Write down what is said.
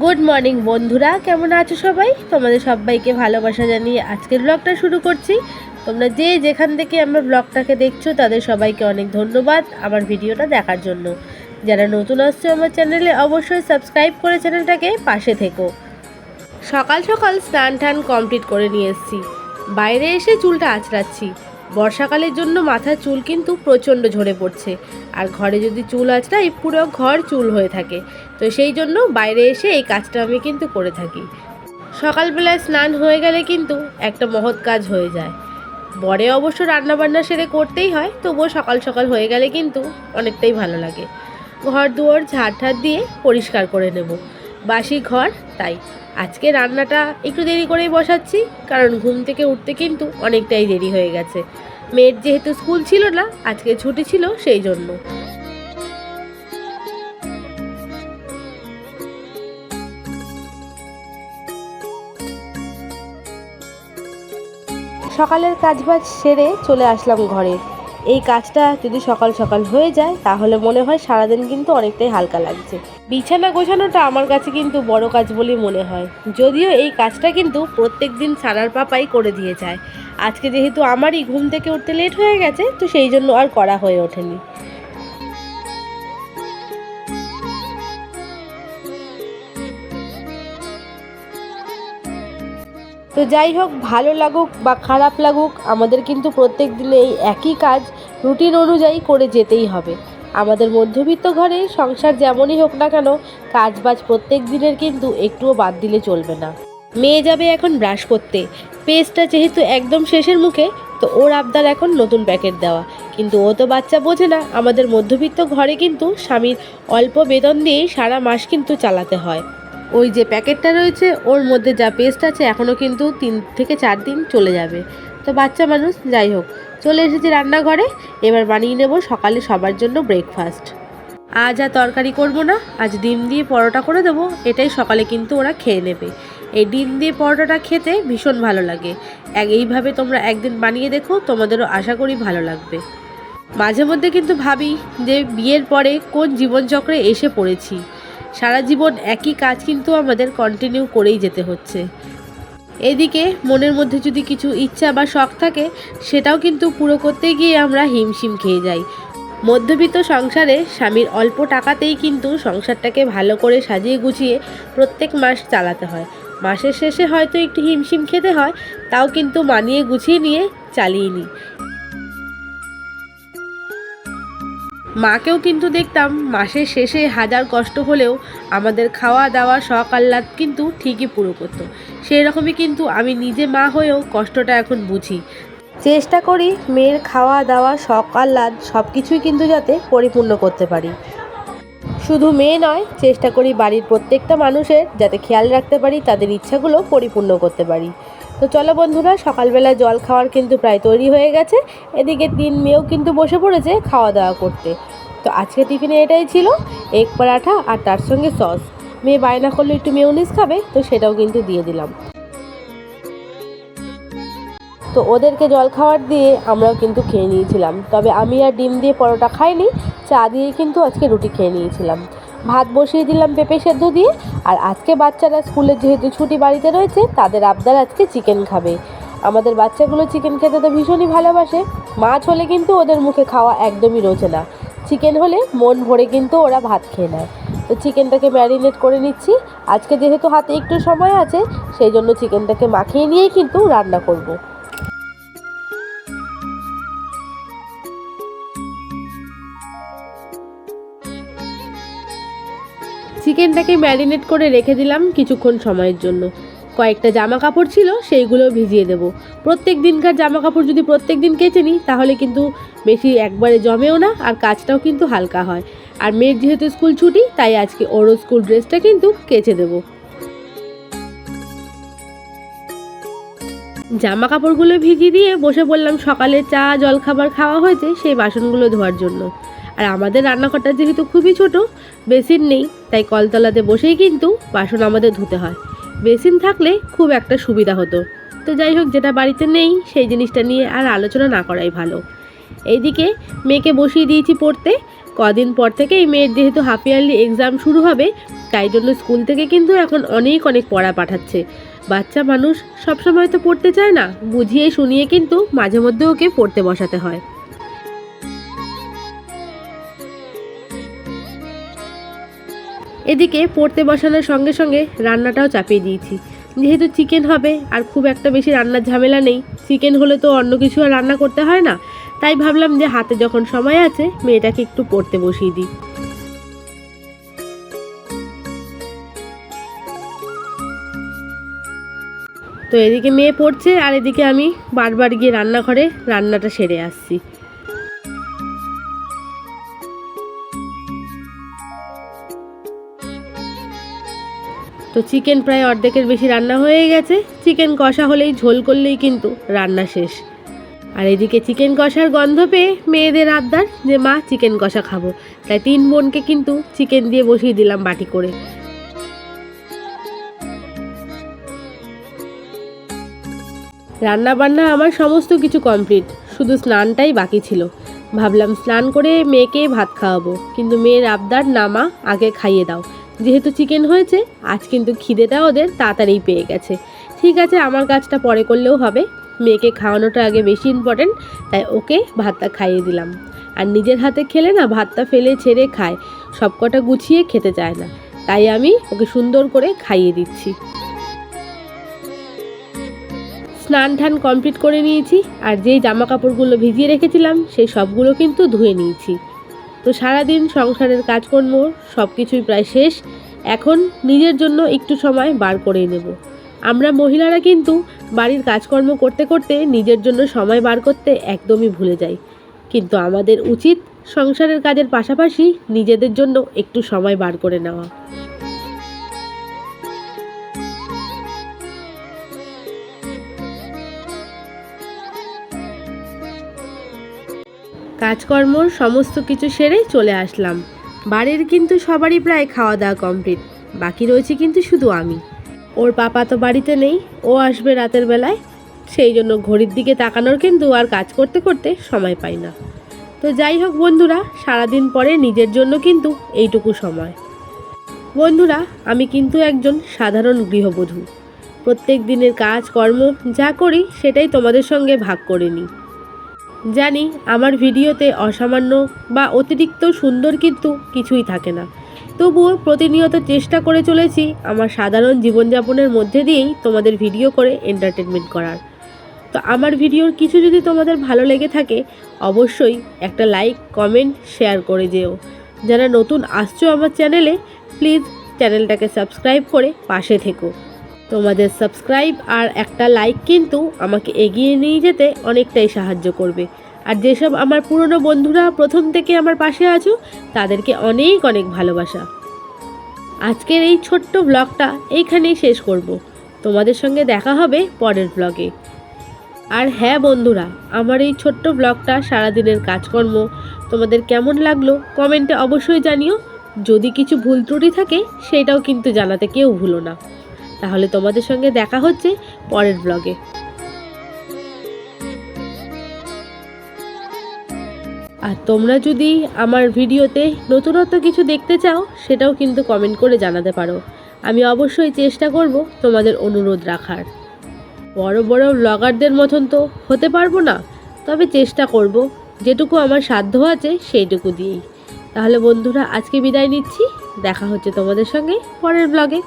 Good morning বন্ধুরা, কেমন আছো সবাই? তোমাদের সবাইকে ভালোবাসা জানিয়ে আজকের ব্লগটা শুরু করছি। তোমরা যে যেখান থেকে আমার ব্লগটাকে দেখছো তাদের সবাইকে অনেক ধন্যবাদ আমার ভিডিওটা দেখার জন্য। যারা নতুন আসছে আমার চ্যানেলে অবশ্যই সাবস্ক্রাইব করে চ্যানেলটাকে পাশে থেকো। সকাল সকাল স্নান টান কমপ্লিট করে নিয়ে এসেছি। বাইরে এসে চুলটা আঁচড়াচ্ছি। বর্ষাকালের জন্য মাথার চুল কিন্তু প্রচণ্ড ঝরে পড়ছে, আর ঘরে যদি চুল আঁচড়াই পুরো ঘর চুল হয়ে থাকে। তো সেই জন্য বাইরে এসে এই কাজটা আমি কিন্তু করে থাকি। সকালবেলায় স্নান হয়ে গেলে কিন্তু একটা মহৎ কাজ হয়ে যায়। বরে অবশ্য রান্নাবান্না সেরে করতেই হয়, তবুও সকাল সকাল হয়ে গেলে কিন্তু অনেকটাই ভালো লাগে। ঘর দুয়ার ঝাড় ঠাড় দিয়ে পরিষ্কার করে নেব। বাসি ঘর, তাই আজকে রান্নাটা একটু দেরি করেই বসাচ্ছি, কারণ ঘুম থেকে উঠতে কিন্তু অনেকটাই দেরি হয়ে গেছে। মেয়ের যেহেতু স্কুল ছিল না, আজকে ছুটি ছিল, সেই জন্য। সকালের কাজবাজ সেরে চলে আসলাম ঘরে। এই কাজটা যদি সকাল সকাল হয়ে যায় তাহলে মনে হয় সারাদিন কিন্তু অনেকটাই হালকা লাগছে। বিছানা গোছানোটা আমার কাছে কিন্তু বড় কাজ বলেই মনে হয়, যদিও এই কাজটা কিন্তু প্রত্যেক দিন সারার পাপাই করে দিয়ে যায়। আজকে যেহেতু আমারই ঘুম থেকে উঠতে লেট হয়ে গেছে, তো সেই জন্য আর করা হয়ে ওঠেনি। তো যাই হোক, ভালো লাগুক বা খারাপ লাগুক, আমাদের কিন্তু প্রত্যেক দিনে এই একই কাজ রুটিন অনুযায়ী করে যেতেই হবে। আমাদের মধ্যবিত্ত ঘরে সংসার যেমনই হোক না কেন, কাজবাজ প্রত্যেক দিনের কিন্তু একটুও বাদ দিলে চলবে না। মেয়ে যাবে এখন ব্রাশ করতে। পেস্টটা যেহেতু একদম শেষের মুখে, তো ওর আবদার এখন নতুন প্যাকেট দেওয়া। কিন্তু ও তো বাচ্চা বোঝে না, আমাদের মধ্যবিত্ত ঘরে কিন্তু স্বামীর অল্প বেতন দিয়েই সারা মাস কিন্তু চালাতে হয়। ওই যে প্যাকেটটা রয়েছে ওর মধ্যে যা পেস্ট আছে এখনও কিন্তু 3 থেকে 4 দিন চলে যাবে। তো বাচ্চা মানুষ, যাই হোক, চলে এসেছি রান্নাঘরে। এবার বানিয়ে নেব সকালে সবার জন্য ব্রেকফাস্ট। আজ আর তরকারি করব না, আজ ডিম দিয়ে পরোটা করে দেবো। এটাই সকালে কিন্তু ওরা খেয়ে নেবে। এই ডিম দিয়ে পরোটাটা খেতে ভীষণ ভালো লাগে। এইভাবে তোমরা একদিন বানিয়ে দেখো, তোমাদেরও আশা করি ভালো লাগবে। মাঝে মধ্যে কিন্তু ভাবি যে বিয়ের পরে কোন জীবনচক্রে এসে পড়েছি। সারা জীবন একই কাজ কিন্তু আমাদের কন্টিনিউ করেই যেতে হচ্ছে। এদিকে মনের মধ্যে যদি কিছু ইচ্ছা বা শখ থাকে, সেটাও কিন্তু পুরো করতে গিয়ে আমরা হিমশিম খেয়ে যাই। মধ্যবিত্ত সংসারে স্বামীর অল্প টাকাতেই কিন্তু সংসারটাকে ভালো করে সাজিয়ে গুছিয়ে প্রত্যেক মাস চালাতে হয়। মাসের শেষে হয়তো একটু হিমশিম খেতে হয়, তাও কিন্তু মানিয়ে গুছিয়ে নিয়ে চালিয়ে নিই। মাকেও কিন্তু দেখতাম মাসের শেষে হাজার কষ্ট হলেও আমাদের খাওয়া দাওয়া শখ আহ্লাদ কিন্তু ঠিকই পুরো করতো। সেই রকমই কিন্তু আমি নিজে মা হয়েও কষ্টটা এখন বুঝি। চেষ্টা করি মেয়ের খাওয়া দাওয়া শখ আহ্লাদ সব কিছুই কিন্তু যাতে পরিপূর্ণ করতে পারি। শুধু মেয়ে নয়, চেষ্টা করি বাড়ির প্রত্যেকটা মানুষের যাতে খেয়াল রাখতে পারি, তাদের ইচ্ছাগুলো পরিপূর্ণ করতে পারি। তো চলো বন্ধুরা, সকালবেলা জল খাওয়ার কিন্তু প্রায় তৈরি হয়ে গেছে। এদিকে 3 মেয়েও কিন্তু বসে পড়েছে খাওয়া দাওয়া করতে। তো আজকে টিফিনে এটাই ছিল, এগ পরাঠা আর তার সঙ্গে সস। মেয়ে বায়না করলো একটু মেয়োনিজ খাবে, তো সেটাও কিন্তু দিয়ে দিলাম। তো ওদেরকে জল খাবার দিয়ে আমরাও কিন্তু খেয়ে নিয়েছিলাম। তবে আমি আর ডিম দিয়ে পরোটা খাইনি, চা দিয়ে কিন্তু আজকে রুটি খেয়ে নিয়েছিলাম। ভাত বসিয়ে দিলাম পেঁপে সেদ্ধ দিয়ে। আর আজকে বাচ্চারা স্কুলে যেহেতু ছুটি বাড়িতে রয়েছে, তাদের আবদার আজকে চিকেন খাবে। আমাদের বাচ্চাগুলো চিকেন খেতে তো ভীষণই ভালোবাসে। মাছ হলে কিন্তু ওদের মুখে খাওয়া একদমই রোচে না, চিকেন হলে মন ভরে কিন্তু ওরা ভাত খেয়ে নেয়। তো চিকেনটাকে ম্যারিনেট করে নিচ্ছি। আজকে যেহেতু হাতে একটু সময় আছে, সেই জন্য চিকেনটাকে মাখিয়ে নিয়েই কিন্তু রান্না করব। চিকেনটাকে ম্যারিনেট করে রেখে দিলাম কিছুক্ষণ সময়ের জন্য। কয়েকটা জামা কাপড় ছিল, সেইগুলো ভিজিয়ে দেব। প্রত্যেক দিনকার জামা কাপড় যদি প্রত্যেক দিন কেচে নিই তাহলে কিন্তু বেশি একবারে জমেও না, আর কাজটাও কিন্তু হালকা হয়। আর মেয়ের যেহেতু স্কুল ছুটি, তাই আজকে ওরও স্কুল ড্রেসটা কিন্তু কেচে দেব। জামা কাপড়গুলো ভিজিয়ে দিয়ে বসে পড়লাম সকালে চা জলখাবার খাওয়া হয়েছে সেই বাসনগুলো ধোয়ার জন্য। আর আমাদের রান্নাঘরটা যেহেতু খুবই ছোট, বেসিন নেই, তাই কলতলাতে বসেই কিন্তু বাসন আমাদের ধুতে হয়। বেসিন থাকলে খুব একটা সুবিধা হতো। তো যাই হোক, যেটা বাড়িতে নেই সেই জিনিসটা নিয়ে আর আলোচনা না করাই ভালো। এইদিকে মেয়েকে বসিয়ে দিয়েছি পড়তে। কদিন পর থেকেই মেয়ের যেহেতু হাফ ইয়ারলি এক্সাম শুরু হবে, তাই জন্য স্কুল থেকে কিন্তু এখন অনেক পড়া পাঠাচ্ছে। বাচ্চা মানুষ সবসময় তো পড়তে চায় না, বুঝিয়ে শুনিয়ে কিন্তু মাঝে মধ্যে ওকে পড়তে বসাতে হয়। এদিকে পড়তে বসানোর সঙ্গে সঙ্গে রান্নাটাও চাপিয়ে দিয়েছি। যেহেতু চিকেন হবে আর খুব একটা বেশি রান্নার ঝামেলা নেই, চিকেন হলে তো অন্য কিছু আর রান্না করতে হয় না, তাই ভাবলাম যে হাতে যখন সময় আছে মেয়েটাকে একটু পড়তে বসিয়ে দিই। তো এদিকে মেয়ে পড়ছে আর এদিকে আমি বারবার গিয়ে রান্নাঘরে রান্নাটা সেরে আসছি। তো চিকেন প্রায় অর্ধেকের বেশি রান্না হয়ে গেছে। চিকেন কষা হলেই, ঝোল করলেই কিন্তু রান্না শেষ। আর এদিকে চিকেন কষার গন্ধ পেয়ে মেয়েদের আবদার যে মা চিকেন কষা খাবো, তাই 3 বোনকে কিন্তু চিকেন দিয়ে বসিয়ে দিলাম বাটি করে। রান্না বান্না আমার সমস্ত কিছু কমপ্লিট, শুধু স্নানটাই বাকি ছিল। ভাবলাম স্নান করে মেয়েকে ভাত খাওয়াবো, কিন্তু মেয়ের আবদার না মা আগে খাইয়ে দাও। যেহেতু চিকেন হয়েছে আজ কিন্তু খিদেটা ওদের তাড়াতাড়ি পেয়ে গেছে। ঠিক আছে, আমার কাজটা পরে করলেও হবে, মেয়েকে খাওয়ানোটা আগে বেশি ইম্পর্টেন্ট, তাই ওকে ভাতটা খাইয়ে দিলাম। আর নিজের হাতে খেলে না ভাতটা ফেলে ছেড়ে খায়, সবকটা গুছিয়ে খেতে চায় না, তাই আমি ওকে সুন্দর করে খাইয়ে দিচ্ছি। স্নান টান কমপ্লিট করে নিয়েছি, আর যেই জামা কাপড়গুলো ভিজিয়ে রেখেছিলাম সেই সবগুলো কিন্তু ধুয়ে নিয়েছি। তো সারাদিন সংসারের কাজকর্ম সব কিছুই প্রায় শেষ। এখন নিজের জন্য একটু সময় বার করে নেব। আমরা মহিলারা কিন্তু বাড়ির কাজকর্ম করতে করতে নিজের জন্য সময় বার করতে একদমই ভুলে যাই, কিন্তু আমাদের উচিত সংসারের কাজের পাশাপাশি নিজেদের জন্য একটু সময় বার করে নেওয়া। কাজকর্মর সমস্ত কিছু সেরে চলে আসলাম। বাড়ির কিন্তু সবারই প্রায় খাওয়া দাওয়া কমপ্লিট, বাকি রয়েছে কিন্তু শুধু আমি। ওর পাপা তো বাড়িতে নেই, ও আসবে রাতের বেলায়, সেই জন্য ঘড়ির দিকে তাকানোর কিন্তু আর কাজ করতে করতে সময় পাই না। তো যাই হোক বন্ধুরা, সারাদিন পরে নিজের জন্য কিন্তু এইটুকু সময়। বন্ধুরা, আমি কিন্তু একজন সাধারণ গৃহবধূ। প্রত্যেক দিনের কাজকর্ম যা করি সেটাই তোমাদের সঙ্গে ভাগ করে নিই। জানি আমার ভিডিওতে অসামান্য বা অতিরিক্ত সুন্দর কিন্তু কিছুই থাকে না, তবুও প্রতিনিয়ত চেষ্টা করে চলেছি আমার সাধারণ জীবনযাপনের মধ্যে দিয়েই তোমাদের ভিডিও করে এন্টারটেনমেন্ট করার। তো আমার ভিডিওর কিছু যদি তোমাদের ভালো লেগে থাকে অবশ্যই একটা লাইক, কমেন্ট, শেয়ার করে যেও। যারা নতুন আসছো আমার চ্যানেলে, প্লিজ চ্যানেলটাকে সাবস্ক্রাইব করে পাশে থেকো। তোমাদের সাবস্ক্রাইব আর একটা লাইক কিন্তু আমাকে এগিয়ে নিয়ে যেতে অনেকটাই সাহায্য করবে। আর যেসব আমার পুরনো বন্ধুরা প্রথম থেকে আমার পাশে আছো তাদেরকে অনেক ভালোবাসা। আজকের এই ছোট্ট ব্লগটা এইখানেই শেষ করব। তোমাদের সঙ্গে দেখা হবে পরের ব্লগে। আর হ্যাঁ বন্ধুরা, আমার এই ছোট্ট ব্লগটা সারাদিনের কাজকর্ম তোমাদের কেমন লাগলো কমেন্টে অবশ্যই জানিও। যদি কিছু ভুল ত্রুটি থাকে সেটাও কিন্তু জানাতে কেউ ভুলো না। তাহলে তোমাদের সঙ্গে দেখা হচ্ছে পরের ব্লগে। আর তোমরা যদি আমার ভিডিওতে নতুনত্ব কিছু দেখতে চাও সেটাও কিন্তু কমেন্ট করে জানাতে পারো। আমি অবশ্যই চেষ্টা করব তোমাদের অনুরোধ রাখার। বড় ব্লগারদের মতন তো হতে পারবো না, তবে চেষ্টা করব যেটুকু আমার সাধ্য আছে সেইটুকু দিয়েই। তাহলে বন্ধুরা, আজকে বিদায় নিচ্ছি। দেখা হচ্ছে তোমাদের সঙ্গে পরের ব্লগে।